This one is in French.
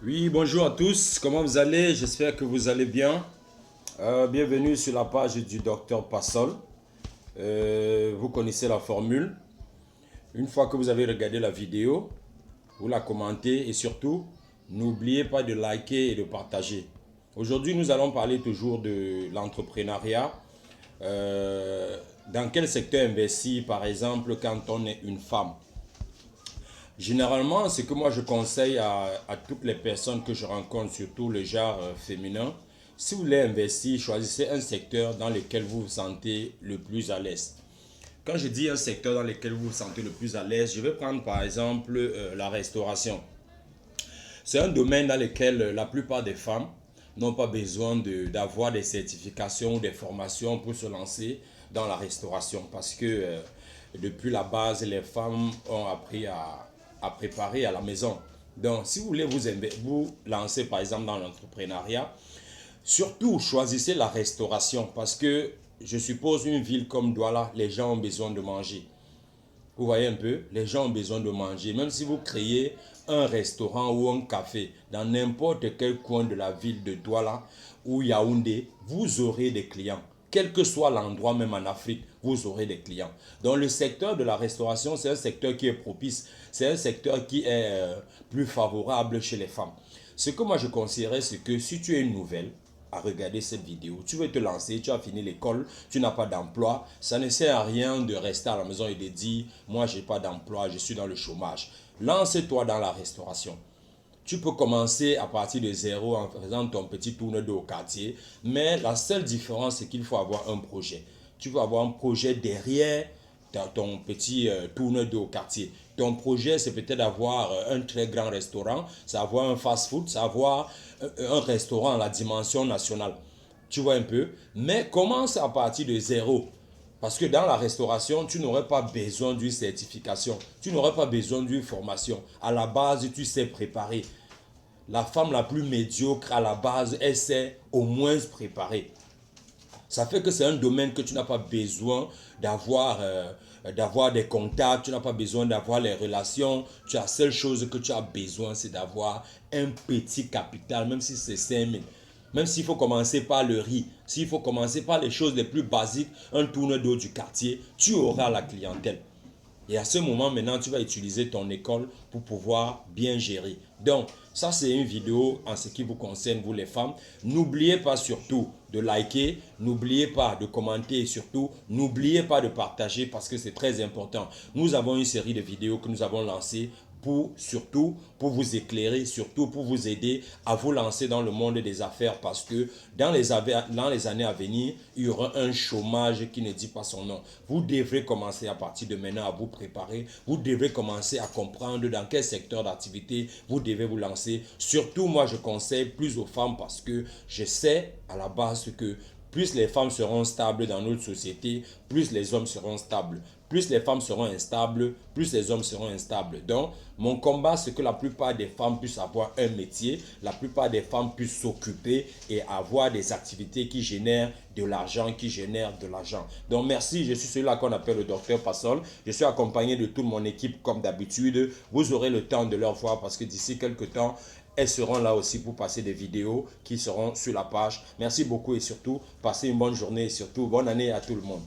Oui, bonjour à tous, comment vous allez? J'espère que vous allez bien. Bienvenue sur la page du docteur Passol. Vous connaissez la formule. Une fois que vous avez regardé la vidéo, vous la commentez et surtout, n'oubliez pas de liker et de partager. Aujourd'hui, nous allons parler toujours de l'entrepreneuriat. Dans quel secteur investir, par exemple, quand on est une femme? Généralement, ce que moi je conseille à toutes les personnes que je rencontre, surtout le genre féminin, si vous voulez investir, choisissez un secteur dans lequel vous vous sentez le plus à l'aise. Quand je dis un secteur dans lequel vous vous sentez le plus à l'aise, je vais prendre par exemple la restauration. C'est un domaine dans lequel la plupart des femmes n'ont pas besoin d'avoir des certifications ou des formations pour se lancer dans la restauration parce que depuis la base, les femmes ont appris à préparer à la maison. Donc, si vous voulez vous lancer par exemple dans l'entrepreneuriat, surtout choisissez la restauration parce que je suppose une ville comme Douala, les gens ont besoin de manger. Vous voyez un peu, les gens ont besoin de manger. Même si vous créez un restaurant ou un café dans n'importe quel coin de la ville de Douala ou Yaoundé, vous aurez des clients. Quel que soit l'endroit, même en Afrique, vous aurez des clients. Donc le secteur de la restauration, c'est un secteur qui est propice. C'est un secteur qui est plus favorable chez les femmes. Ce que moi je conseillerais, c'est que si tu es une nouvelle, à regarder cette vidéo. Tu veux te lancer, tu as fini l'école, tu n'as pas d'emploi. Ça ne sert à rien de rester à la maison et de dire, moi j'ai pas d'emploi, je suis dans le chômage. Lance-toi dans la restauration. Tu peux commencer à partir de zéro en faisant ton petit tour d'eau au quartier. Mais la seule différence, c'est qu'il faut avoir un projet. Tu vas avoir un projet derrière ton petit tour d'eau au quartier. Ton projet, c'est peut-être d'avoir un très grand restaurant, c'est avoir un fast-food, c'est avoir un restaurant à la dimension nationale. Tu vois un peu? Mais commence à partir de zéro. Parce que dans la restauration, tu n'aurais pas besoin d'une certification. Tu n'aurais pas besoin d'une formation. À la base, tu sais préparer. La femme la plus médiocre, à la base, elle sait au moins se préparer. Ça fait que c'est un domaine que tu n'as pas besoin d'avoir des contacts, tu n'as pas besoin d'avoir les relations. La seule chose que tu as besoin, c'est d'avoir un petit capital, même si c'est 5 000. Même s'il faut commencer par le riz, s'il faut commencer par les choses les plus basiques, un tourne d'eau du quartier, tu auras la clientèle. Et à ce moment, maintenant, tu vas utiliser ton école pour pouvoir bien gérer. Donc, ça, c'est une vidéo en ce qui vous concerne, vous les femmes. N'oubliez pas surtout de liker, n'oubliez pas de commenter et surtout, n'oubliez pas de partager parce que c'est très important. Nous avons une série de vidéos que nous avons lancées surtout pour vous éclairer, surtout pour vous aider à vous lancer dans le monde des affaires parce que dans les années à venir, il y aura un chômage qui ne dit pas son nom. Vous devrez commencer à partir de maintenant à vous préparer, vous devrez commencer à comprendre dans quel secteur d'activité vous devez vous lancer. Surtout, moi, je conseille plus aux femmes parce que je sais à la base que plus les femmes seront stables dans notre société, plus les hommes seront stables. Plus les femmes seront instables, plus les hommes seront instables. Donc, mon combat, c'est que la plupart des femmes puissent avoir un métier, la plupart des femmes puissent s'occuper et avoir des activités qui génèrent de l'argent, Donc, merci, je suis celui-là qu'on appelle le docteur Passol. Je suis accompagné de toute mon équipe comme d'habitude. Vous aurez le temps de leur voir parce que d'ici quelques temps, elles seront là aussi pour passer des vidéos qui seront sur la page. Merci beaucoup et surtout, passez une bonne journée et surtout, bonne année à tout le monde.